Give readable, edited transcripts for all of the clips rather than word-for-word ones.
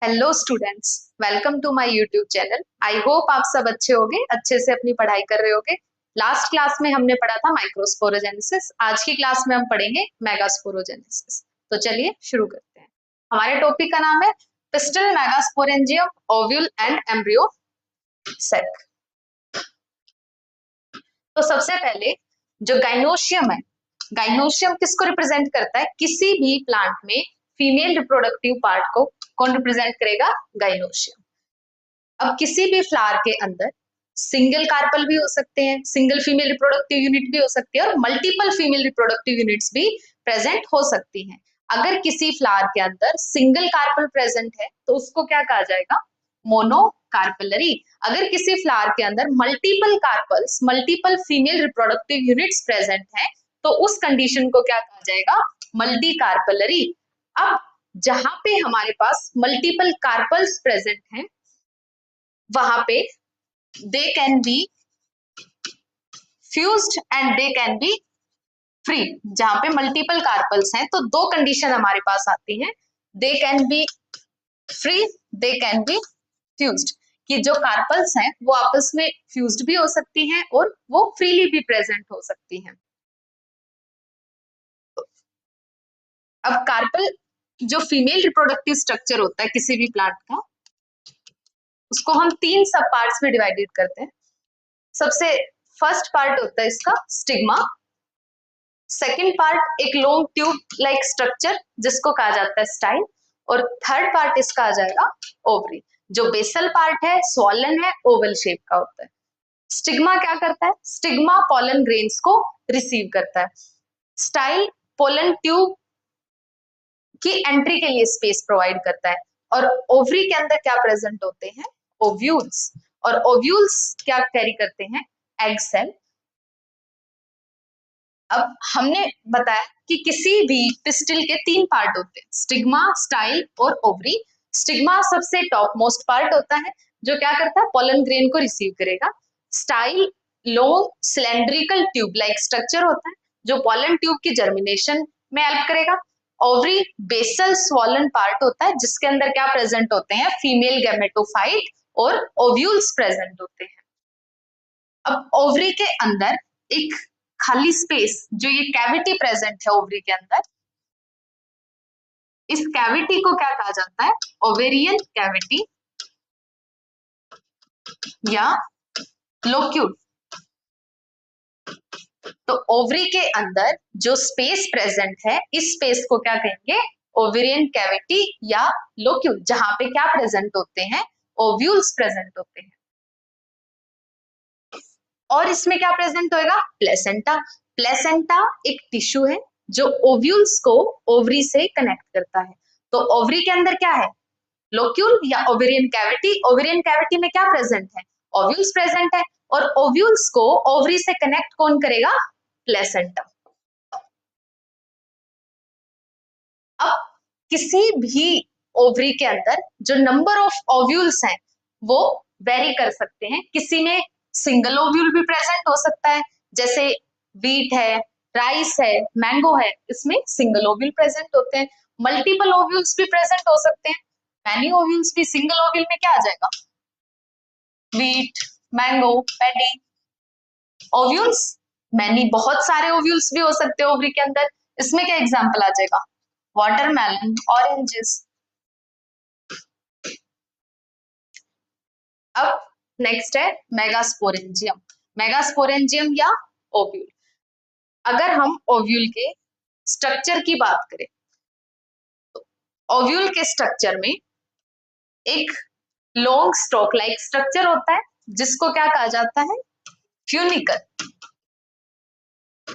Hello students, welcome to my YouTube channel. I hope आप सब अच्छे होंगे, अच्छे से अपनी पढ़ाई कर रहे होंगे। लास्ट क्लास में हमने पढ़ा था माइक्रोस्पोरोजेनेसिस। आज की क्लास में हम पढ़ेंगे मेगास्पोरोजेनेसिस। तो चलिए शुरू करते हैं। हमारे टॉपिक का नाम है pistol, megasporangium, ovule and embryo sac. तो सबसे पहले जो गाइनोशियम है, गाइनोशियम किसको रिप्रेजेंट करता है? किसी भी प्लांट में फीमेल रिप्रोडक्टिव पार्ट को कौन रिप्रेजेंट करेगा? गाइनोशियम। अब किसी भी फ्लावर के अंदर सिंगल कार्पल भी हो सकते हैं, सिंगल फीमेल रिप्रोडक्टिव यूनिट भी हो सकती है और मल्टीपल फीमेल रिप्रोडक्टिव यूनिट्स भी प्रेजेंट हो सकती हैं। अगर किसी फ्लावर के अंदर सिंगल कार्पल प्रेजेंट है तो उसको क्या कहा जाएगा? मोनोकार्पलरी। अगर किसी फ्लावर के अंदर multiple carpels, multiple female reproductive units present है तो उस कंडीशन को क्या कहा जाएगा? Multicarpellary. अब जहां पे हमारे पास मल्टीपल कार्पल्स प्रेजेंट हैं वहां पे they can be fused and they can be free. जहां पे मल्टीपल कार्पल्स हैं तो दो कंडीशन हमारे पास आती हैं, they can be free, they can be fused. कि जो कार्पल्स हैं वो आपस में फ्यूज्ड भी हो सकती हैं और वो फ्रीली भी प्रेजेंट हो सकती हैं। अब कार्पल जो फीमेल रिप्रोडक्टिव स्ट्रक्चर होता है किसी भी प्लांट का, उसको हम तीन सब पार्ट्स में डिवाइडेड करते हैं। सबसे फर्स्ट पार्ट होता है इसका स्टिग्मा। सेकेंड पार्ट एक लॉन्ग ट्यूब लाइक स्ट्रक्चर जिसको कहा जाता है स्टाइल। और थर्ड पार्ट इसका आ जाएगा ओवरी। जो बेसल पार्ट है स्वॉलन है, ओवल शेप का होता है। स्टिग्मा क्या करता है? स्टिग्मा पोलन ग्रेन्स को रिसीव करता है। स्टाइल पोलन ट्यूब की एंट्री के लिए स्पेस प्रोवाइड करता है। और ओवरी के अंदर क्या प्रेजेंट होते हैं? ओव्यूल्स। और ओव्यूल्स क्या कैरी करते हैं? Egg cell. अब हमने बताया कि किसी भी पिस्टिल के तीन पार्ट होते हैं, स्टिग्मा, स्टाइल और ओवरी। स्टिग्मा सबसे टॉप मोस्ट पार्ट होता है जो क्या करता है? पोलन ग्रेन को रिसीव करेगा। Style long cylindrical tube like structure होता है जो पोलन ट्यूब की जर्मिनेशन में हेल्प करेगा। ओवरी बेसल स्वॉलन पार्ट होता है जिसके अंदर क्या प्रेजेंट होते हैं? फीमेल गैमेटोफाइट और ओव्यूल्स प्रेजेंट होते हैं। अब ओवरी के अंदर एक खाली स्पेस, जो ये कैविटी प्रेजेंट है ओवरी के अंदर, इस कैविटी को क्या कहा जाता है? ओवेरियन कैविटी या लोक्यूल। तो ओवरी के अंदर जो स्पेस प्रेजेंट है इस स्पेस को क्या कहेंगे? ओवेरियन कैविटी या लोक्यूल। जहां पे क्या प्रेजेंट होते हैं? ओव्यूल्स प्रेजेंट होते हैं। और इसमें क्या प्रेजेंट होएगा? प्लेसेंटा। प्लेसेंटा एक टिश्यू है जो ओव्यूल्स को ओवरी से कनेक्ट करता है। तो ओवरी के अंदर क्या है? लोक्यूल या ओवेरियन कैविटी। ओवेरियन कैविटी में क्या प्रेजेंट है? ओव्यूल्स प्रेजेंट है। और ओव्यूल्स को ओवरी से कनेक्ट कौन करेगा? प्लेसेंटा। अब किसी भी ओवरी के अंदर जो नंबर ऑफ ओव्यूल्स हैं वो वेरी कर सकते हैं। किसी में सिंगल ओव्यूल भी प्रेजेंट हो सकता है, जैसे वीट है, राइस है, मैंगो है, इसमें सिंगल ओव्यूल प्रेजेंट होते हैं। मल्टीपल ओव्यूल्स भी प्रेजेंट हो सकते हैं। मैनी ओव्यूल्स भी। सिंगल ओव्यूल में क्या आ जाएगा? Wheat, mango, paddy. Ovules many, बहुत सारे ओव्यूल्स भी हो सकते हैं ओवरी के अंदर। इसमें क्या एग्जांपल आ जाएगा? Watermelon, oranges. अब नेक्स्ट है मेगास्पोरेंजियम। मेगास्पोरेंजियम या ओव्यूल। अगर हम ओव्यूल के स्ट्रक्चर की बात करें तो ओव्यूल के स्ट्रक्चर में एक लॉन्ग स्टॉक लाइक स्ट्रक्चर होता है जिसको क्या कहा जाता है? फ्यूनिकल।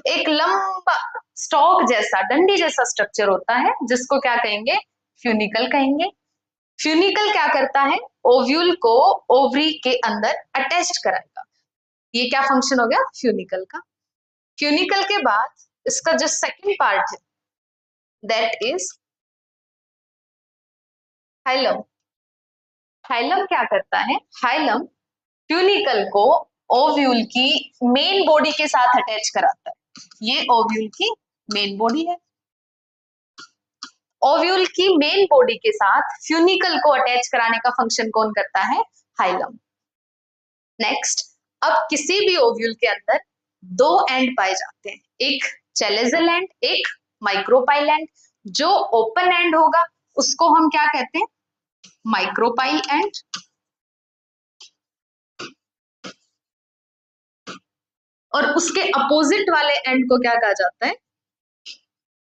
एक लंबा स्टॉक जैसा, डंडी जैसा स्ट्रक्चर होता है जिसको क्या कहेंगे? फ्यूनिकल कहेंगे। फ्यूनिकल क्या करता है? ओव्यूल को ओवरी के अंदर अटैच कराएगा। ये क्या फंक्शन हो गया फ्यूनिकल का। फ्यूनिकल के बाद इसका जो सेकंड पार्ट है दैट इज हाइलम। हाइलम क्या करता है? हाइलम फ्यूनिकल को ओव्यूल की मेन बॉडी के साथ अटैच कराता है। ये ओव्यूल की मेन बॉडी है। ओव्यूल की मेन बॉडी के साथ फ्यूनिकल को अटैच कराने का फंक्शन कौन करता है? हाइलम। नेक्स्ट, अब किसी भी ओव्यूल के अंदर दो एंड पाए जाते हैं, एक चैलेजल एंड, एक माइक्रोपाइल एंड। जो ओपन एंड होगा उसको हम क्या कहते हैं? माइक्रोपाइल एंड, और उसके अपोजिट वाले एंड को क्या कहा जाता है?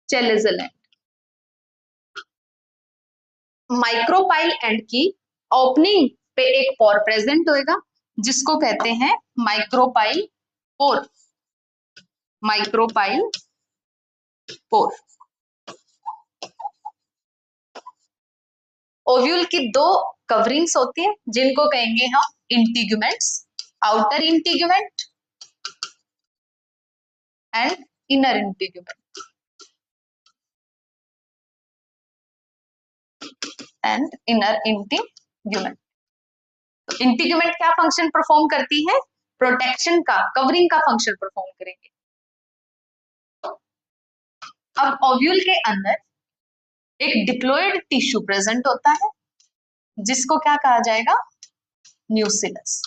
Chalazal and. माइक्रोपाइल एंड की ओपनिंग पे एक पोर प्रेजेंट होएगा जिसको कहते हैं माइक्रोपाइल पोर। माइक्रोपाइल पोर। ओव्यूल की दो कवरिंग्स होती है जिनको कहेंगे हम integuments, outer integument and inner integument. And inner integument. Integument क्या फंक्शन परफॉर्म करती है? प्रोटेक्शन का, कवरिंग का फंक्शन परफॉर्म करेंगे। अब ओव्यूल के अंदर एक डिप्लॉयड टिश्यू प्रेजेंट होता है जिसको क्या कहा जाएगा? न्यूसिलस।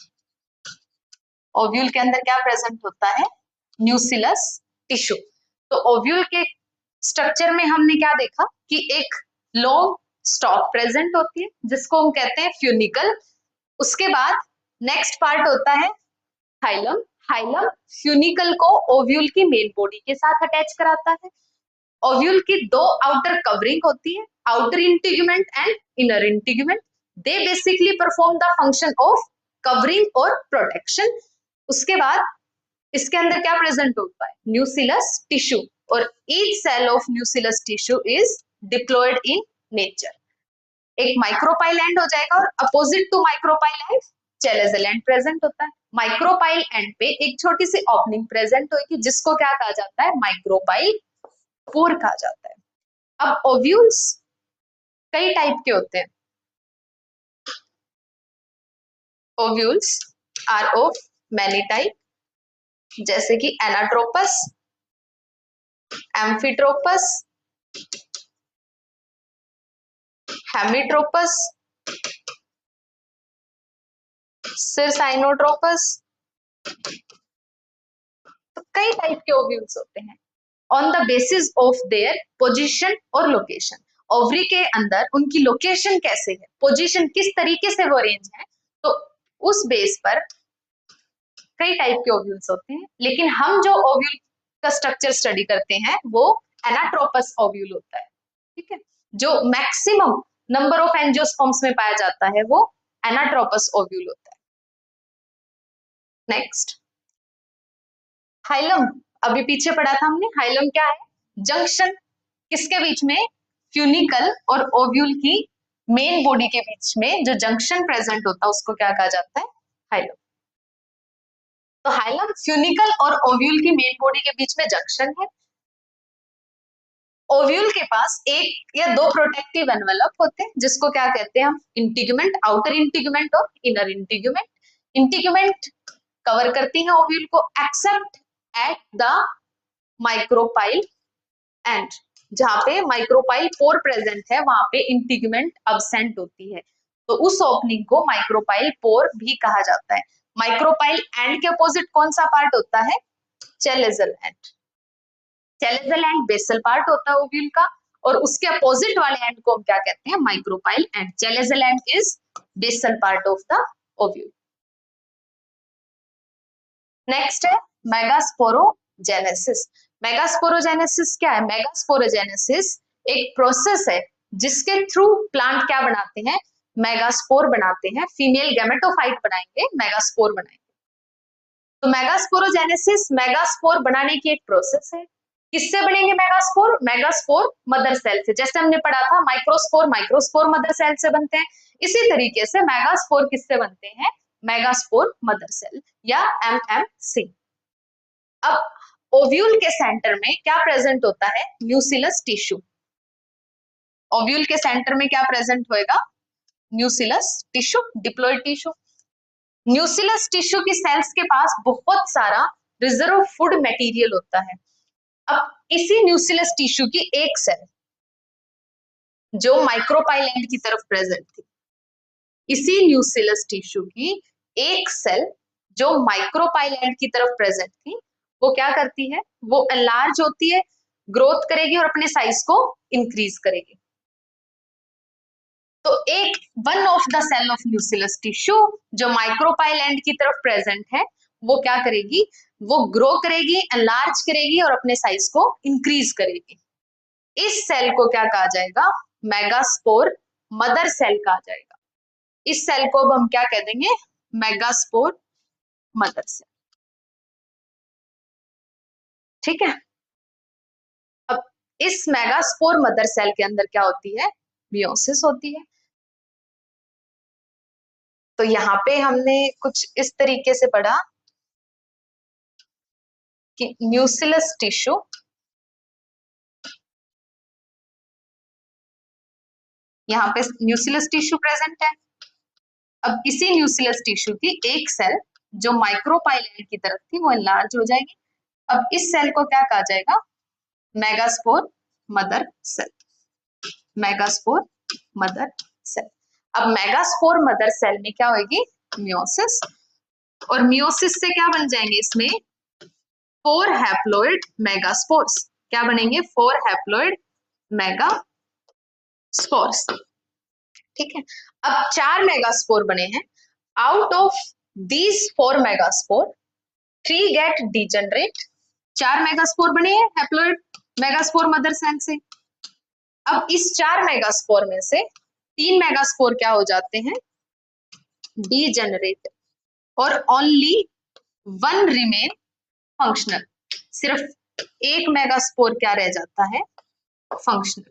ओव्यूल के अंदर क्या प्रेजेंट होता है? Nucellus tissue. तो ओव्यूल के स्ट्रक्चर में हमने क्या देखा कि एक लॉन्ग स्टॉक प्रेजेंट होती है जिसको हम कहते हैं फ्यूनिकल। उसके बाद नेक्स्ट पार्ट होता है हाइलम। हाइलम फ्यूनिकल को ओव्यूल की मेन बॉडी के साथ अटैच कराता है। ओव्यूल की दो आउटर कवरिंग होती है, outer integument and inner integument. They basically perform the function of covering और प्रोटेक्शन। उसके बाद इसके अंदर क्या प्रेजेंट होता है? न्यूसिलस टिश्यू, और each cell of nucellus tissue is diploid in nature. एक माइक्रोपाइल एंड हो जाएगा और opposite to micropyle end chalazal end present होता है। माइक्रोपाइल एंड पे एक छोटी सी ओपनिंग प्रेजेंट होगी जिसको क्या कहा जाता है? माइक्रोपाइल पोर कहा जाता है। अब ओव्यूल्स कई टाइप के होते हैं। Ovules are of many type, जैसे कि एनाट्रोपस, एम्फिट्रोपस, हेमिट्रोपस, सिरसाइनोट्रोपस। तो कई टाइप के ओव्यूल्स होते हैं on the basis of their position और लोकेशन। ओवरी के अंदर उनकी लोकेशन कैसे है, पोजीशन किस तरीके से वो अरेंज है, तो उस बेस पर कई टाइप के ओव्यूल्स होते हैं। लेकिन हम जो ओव्यूल का स्ट्रक्चर स्टडी करते हैं वो एनाट्रोपस ओव्यूल होता है। ठीक है, जो मैक्सिमम नंबर ऑफ एंजियोस्पर्म्स में पाया जाता है वो एनाट्रोपस ओव्यूल होता है। Next, hilum. अभी पीछे पढ़ा था हमने, हाइलम क्या है? जंक्शन किसके बीच में? फ्यूनिकल और ओव्यूल की मेन बॉडी के बीच में जो जंक्शन प्रेजेंट होता है उसको क्या कहा जाता है? हाइलम। तो हाइलम फ्यूनिकल और ओव्यूल की मेन बॉडी के बीच में जंक्शन है। ओव्यूल के पास एक या दो प्रोटेक्टिव एनवेलप होते हैं जिसको क्या कहते हैं हम? इंटीग्यूमेंट, आउटर इंटीग्यूमेंट और इनर इंटीग्यूमेंट। इंटीग्यूमेंट कवर करती है ओव्यूल को accept at the micropyle and. जहां पे माइक्रोपाइल पोर प्रेजेंट है वहां पे इंटीग्यूमेंट अब्सेंट होती है, तो उस ओपनिंग को माइक्रोपाइल पोर भी कहा जाता है। माइक्रोपाइल एंड के अपोजिट कौन सा पार्ट होता है? Chalazal end. Chalazal end basal part होता है ओव्यूल का, और उसके अपोजिट वाले एंड को हम क्या कहते हैं? Micropyle end. Chalazal end is basal part of the ovule. Next है मेगास्पोरोजेनेसिस। मेगास्पोरोजेनेसिस क्या है? मेगास्पोरोजेनेसिस एक प्रोसेस है जिसके थ्रू प्लांट क्या बनाते हैं? मेगास्पोर बनाते हैं। फीमेल गैमेटोफाइट बनाएंगे, मेगास्पोर बनाएंगे। तो मेगास्पोरोजेनेसिस मेगास्पोर बनाने की एक प्रोसेस है। किससे बनेंगे मेगास्पोर? मेगास्पोर मदर सेल से। जैसे हमने पढ़ा था माइक्रोस्पोर, माइक्रोस्पोर मदर सेल से बनते हैं, इसी तरीके से मेगास्पोर किससे बनते हैं? मेगास्पोर मदर सेल या एमएमसी। अब ओव्यूल के सेंटर में क्या प्रेजेंट होता है? Nucellus tissue. ओव्यूल के सेंटर में क्या प्रेजेंट होएगा? Nucellus tissue, diploid tissue. Nucellus tissue की सेल्स के पास बहुत सारा रिजर्व फूड मटेरियल होता है। अब इसी न्यूसिलस टिश्यू की एक सेल जो माइक्रोपाइलैंड की तरफ प्रेजेंट थी। इसी न्यूसिलस टिश्यू की एक सेल जो माइक्रोपाइलैंड की तरफ प्रेजेंट थी, वो क्या करती है, वो एनलार्ज होती है, ग्रोथ करेगी और अपने साइज को इंक्रीज करेगी। तो एक one of the cell of nucellus tissue जो माइक्रोपाइलैंड की तरफ प्रेजेंट है, वो क्या करेगी, वो ग्रो करेगी, एनलार्ज करेगी और अपने साइज को इंक्रीज करेगी। इस सेल को क्या कहा जाएगा, मेगास्पोर मदर सेल कहा जाएगा। इस सेल को अब हम क्या कह देंगे, मेगास्पोर मदर सेल। ठीक है। अब इस मेगास्पोर मदर सेल के अंदर क्या होती है, मियोसिस होती है। तो यहाँ पे हमने कुछ इस तरीके से पढ़ा कि न्यूसिलस टिश्यू यहाँ पे न्यूसिलस टिश्यू प्रेजेंट है। अब इसी न्यूसिलस टिश्यू की एक सेल जो माइक्रोपाइलैंड की तरफ थी, वो एनलार्ज हो जाएगी। अब इस सेल को क्या कहा जाएगा, megaspore mother cell. Megaspore mother cell. अब मेगास्पोर मदर सेल में क्या होगी, मियोसिस, और मियोसिस से क्या बन जाएंगे, इसमें 4 हैप्लॉइड मेगास्पोर्स। क्या बनेंगे, 4 हैप्लॉइड मेगास्पोर्स। ठीक है। अब 4 मेगास्पोर बने हैं। Out of these 4 megaspore 3 get degenerate. 4 megaspore बने हैं हैप्लॉइड मेगास्पोर मदर सेल से। अब इस 4 मेगास्पोर में से 3 मेगास्पोर क्या हो जाते हैं, डीजेनरेट, और ओनली 1 रिमेन फंक्शनल। सिर्फ एक मेगास्पोर क्या रह जाता है, फंक्शनल।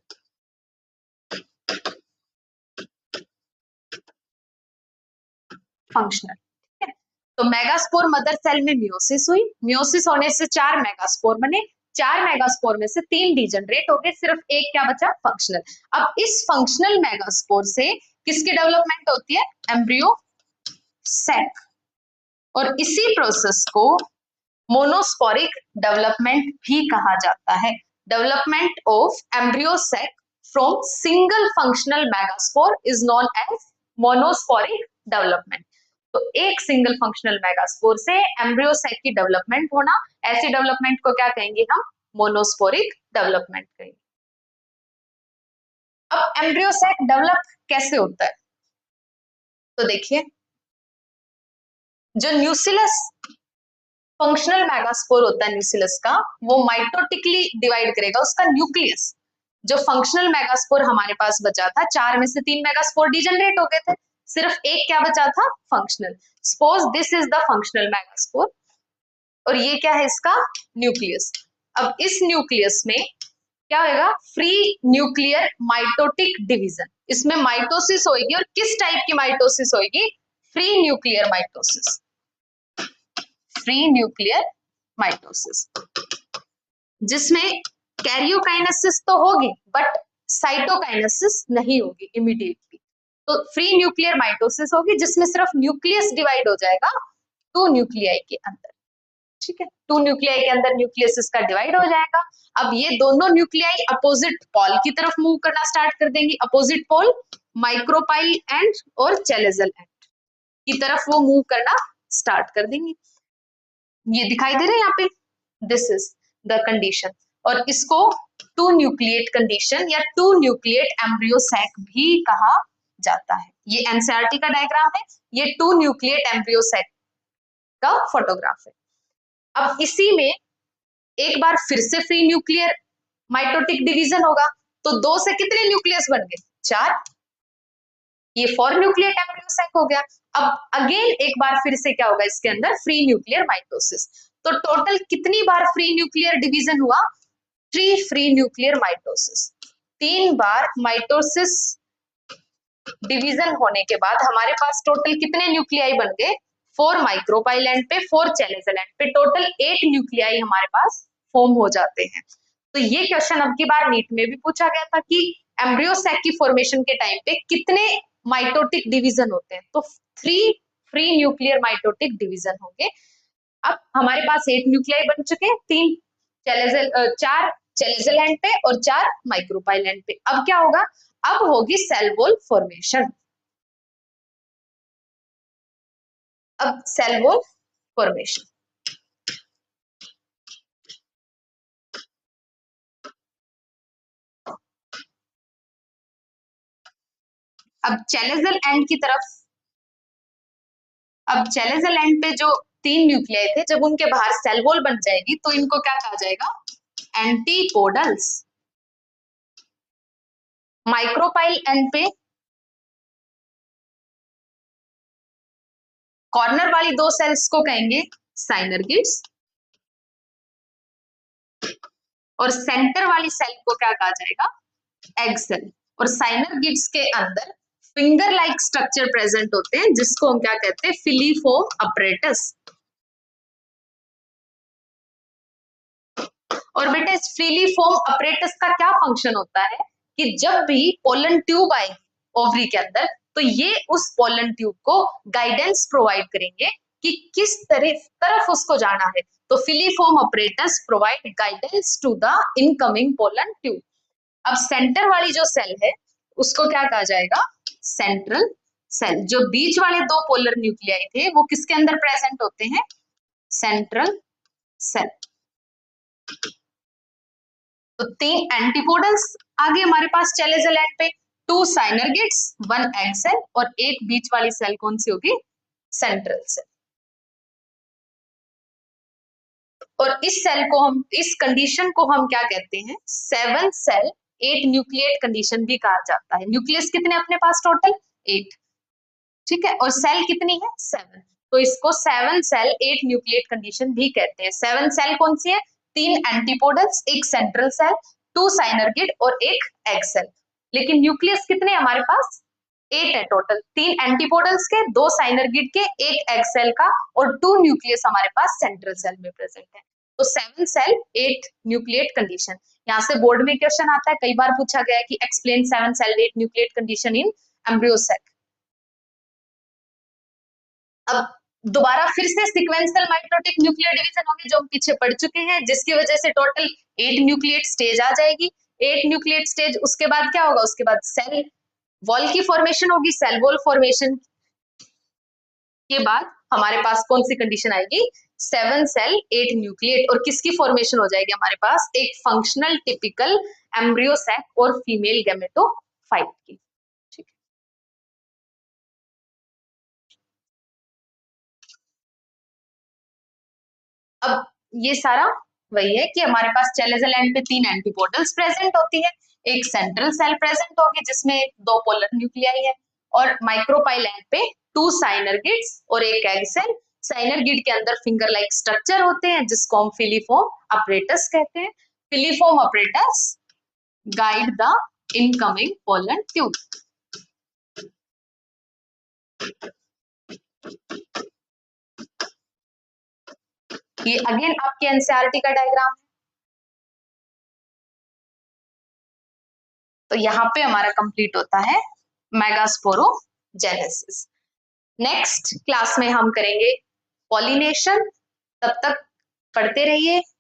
फंक्शनल। ठीक है। तो मेगास्पोर मदर सेल में मियोसिस हुई, मियोसिस होने से 4 मेगास्पोर बने, 4 मेगास्पोर में से 3 डिजेनरेट हो गए, सिर्फ एक क्या बचा, फंक्शनल। अब इस फंक्शनल मेगास्पोर से किसकी डेवलपमेंट होती है, एम्ब्रियो सैक। और इसी प्रोसेस को मोनोस्पोरिक डेवलपमेंट भी कहा जाता है। Development of embryo sac from single functional megaspore is known as monosporic development. तो एक सिंगल फंक्शनल मेगास्पोर से एम्ब्रियो सैक की डेवलपमेंट होना, ऐसी डेवलपमेंट को क्या कहेंगे हम, मोनोस्पोरिक डेवलपमेंट कहेंगे। अब एम्ब्रियो सैक डेवलप कैसे होता है, तो देखिए, जो न्यूसिलस फंक्शनल मेगास्पोर होता है न्यूसिलस का, वो माइटोटिकली डिवाइड करेगा उसका न्यूक्लियस। जो फंक्शनल मेगास्पोर हमारे पास बचा था, 4 में से 3 मेगास्पोर डिजेनरेट हो गए थे, सिर्फ एक क्या बचा था, functional. Suppose this is the functional megaspore और ये क्या है, इसका न्यूक्लियस। अब इस न्यूक्लियस में क्या होगा, फ्री न्यूक्लियर माइटोटिक डिवीजन। इसमें माइटोसिस होगी, और किस टाइप की माइटोसिस होगी, free nuclear mitosis. Free nuclear mitosis, जिसमें कैरियोकाइनेसिस तो होगी बट साइटोकाइनेसिस नहीं होगी इमीडिएटली। तो फ्री न्यूक्लियर माइटोसिस होगी जिसमें सिर्फ न्यूक्लियस डिवाइड हो जाएगा 2 न्यूक्लियाई के अंदर। ठीक है, 2 न्यूक्लियाई के अंदर न्यूक्लियस इसका डिवाइड हो जाएगा। अब ये दोनों न्यूक्लियाई अपोजिट पोल की तरफ मूव करना स्टार्ट कर देंगी। अपोजिट पोल माइक्रोपाइल एंड और चेलेजल एंड की तरफ वो मूव करना स्टार्ट कर देंगी। ये दिखाई दे रहा है यहाँ पे, दिस इज द कंडीशन, और इसको 2 न्यूक्लिएट कंडीशन या 2 न्यूक्लिएट एम्ब्रियो सैक भी कहा जाता है। ये एनसीईआरटी का डायग्राम है, ये 2 न्यूक्लिएट एम्ब्रियो सैक का फोटोग्राफ है। अब इसी में एक बार फिर से फ्री न्यूक्लियर माइटोटिक डिवीजन होगा, तो 2 से कितने न्यूक्लियस बन गए, 4। ये 4 न्यूक्लिएट एम्ब्रियो सैक हो गया। अब अगेन एक बार फिर से क्या होगा, इसके अंदर फ्री न्यूक्लियर माइटोसिस। तो टोटल कितनी बार फ्री न्यूक्लियर डिवीजन हुआ, 3 फ्री न्यूक्लियर माइटोसिस। 3 बार माइटोसिस डिवीजन होने के बाद हमारे पास टोटल कितने न्यूक्लियाई बन गए, 4 माइक्रोपाइल एंड पे, 4 चेलेजल एंड पे, टोटल 8 न्यूक्लियाई हमारे पास फॉर्म हो जाते हैं। तो ये क्वेश्चन अब की बार नीट में भी पूछा गया था कि एम्ब्रियो सैक की फॉर्मेशन के टाइम पे कितने माइटोटिक डिवीजन होते हैं, तो 3 फ्री न्यूक्लियर माइटोटिक डिवीजन होंगे। अब हमारे पास 8 न्यूक्लियाई बन चुके हैं, 4 चेलेजल एंड पे और 4 माइक्रोपाइल एंड पे। अब क्या होगा, अब होगी सेल वॉल फॉर्मेशन। अब सेल वॉल फॉर्मेशन, अब चैलेजल एंड की तरफ, अब चैलेजल एंड पे जो 3 न्यूक्लियाई थे, जब उनके बाहर सेल वॉल बन जाएगी तो इनको क्या कहा जाएगा, एंटीपोडल्स। माइक्रोपाइल एंड पे कॉर्नर वाली 2 सेल्स को कहेंगे साइनरगिड्स, और सेंटर वाली सेल को क्या कहा जाएगा, एग सेल। और साइनरगिड्स के अंदर फिंगर लाइक स्ट्रक्चर प्रेजेंट होते हैं जिसको हम क्या कहते हैं, फिलीफोम अपरेटस। और बेटा इस फिलीफोम अपरेटस का क्या फंक्शन होता है कि जब भी पोलन ट्यूब आएगी ओवरी के अंदर, तो ये उस पोलन ट्यूब को गाइडेंस प्रोवाइड करेंगे कि किस तरफ उसको जाना है। तो filiform apparatus provide guidance to the incoming pollen tube. अब सेंटर वाली जो सेल है उसको क्या कहा जाएगा, सेंट्रल सेल। जो बीच वाले 2 पोलर न्यूक्लियाई थे वो किसके अंदर प्रेजेंट होते हैं, सेंट्रल सेल। तो 3 एंटीपोडल्स आगे हमारे पास चैलेजल एंड पे, 2 साइनरगिड्स, 1 एग सेल, और एक बीच वाली सेल कौन सी होगी, सेंट्रल सेल। और इस सेल को हम, इस कंडीशन को हम क्या कहते हैं, 7 सेल 8 न्यूक्लिएट कंडीशन भी कहा जाता है। न्यूक्लियस कितने अपने पास टोटल, 8, ठीक है, और सेल कितनी है, 7। तो इसको 7 सेल 8 न्यूक्लिएट कंडीशन भी कहते हैं। 7 सेल कौन सी है, 3 एंटीपोडल्स, एक सेंट्रल सेल, 2 साइनरगिड और एक एग सेल। लेकिन न्यूक्लियस कितने हमारे पास, 8 है टोटल, 3 एंटीपोडल्स के, 2 साइनरगिड के, एक एग सेल का, और 2 न्यूक्लियस हमारे पास सेंट्रल सेल में प्रेजेंट है। तो 7 सेल 8 न्यूक्लिएट कंडीशन। यहाँ से बोर्ड में क्वेश्चन आता है, कई बार पूछा गया है कि explain 7 cell 8 nucleate condition in embryo cell. अब दोबारा फिर से सिक्वेंशियल माइटोटिक न्यूक्लियर डिवीजन होगी जो हम पीछे पढ़ चुके हैं, जिसकी वजह से टोटल 8 न्यूक्लिएट स्टेज आ जाएगी। 8 न्यूक्लिएट स्टेज, उसके बाद क्या होगा, उसके बाद सेल वॉल की फॉर्मेशन होगी। सेल वॉल फॉर्मेशन के बाद हमारे पास कौन सी कंडीशन आएगी, 7 सेल 8 न्यूक्लिएट, और किसकी फॉर्मेशन हो जाएगी हमारे पास, एक फंक्शनल टिपिकल एम्ब्रियो सैक और फीमेल गैमेटोफाइट की। अब ये सारा वही है कि हमारे पास चैलेजल एंड पे 3 एंटीपोडल्स प्रेजेंट होती है, एक सेंट्रल सेल प्रेजेंट होगी जिसमें 2 पोलर न्यूक्लियाई है, और माइक्रोपाइल एंड पे 2 साइनरगिड्स और एक एग सेल। साइनरगिड के अंदर फिंगर लाइक स्ट्रक्चर होते हैं जिसको हम फिलीफोम अपरेटस कहते हैं। Filiform apparatus guide the incoming pollen tube. ये अगेन आपके एनसीईआरटी का डायग्राम है। तो यहाँ पे हमारा कंप्लीट होता है मेगास्पोरोजेनेसिस। नेक्स्ट क्लास में हम करेंगे पॉलिनेशन। तब तक पढ़ते रहिए।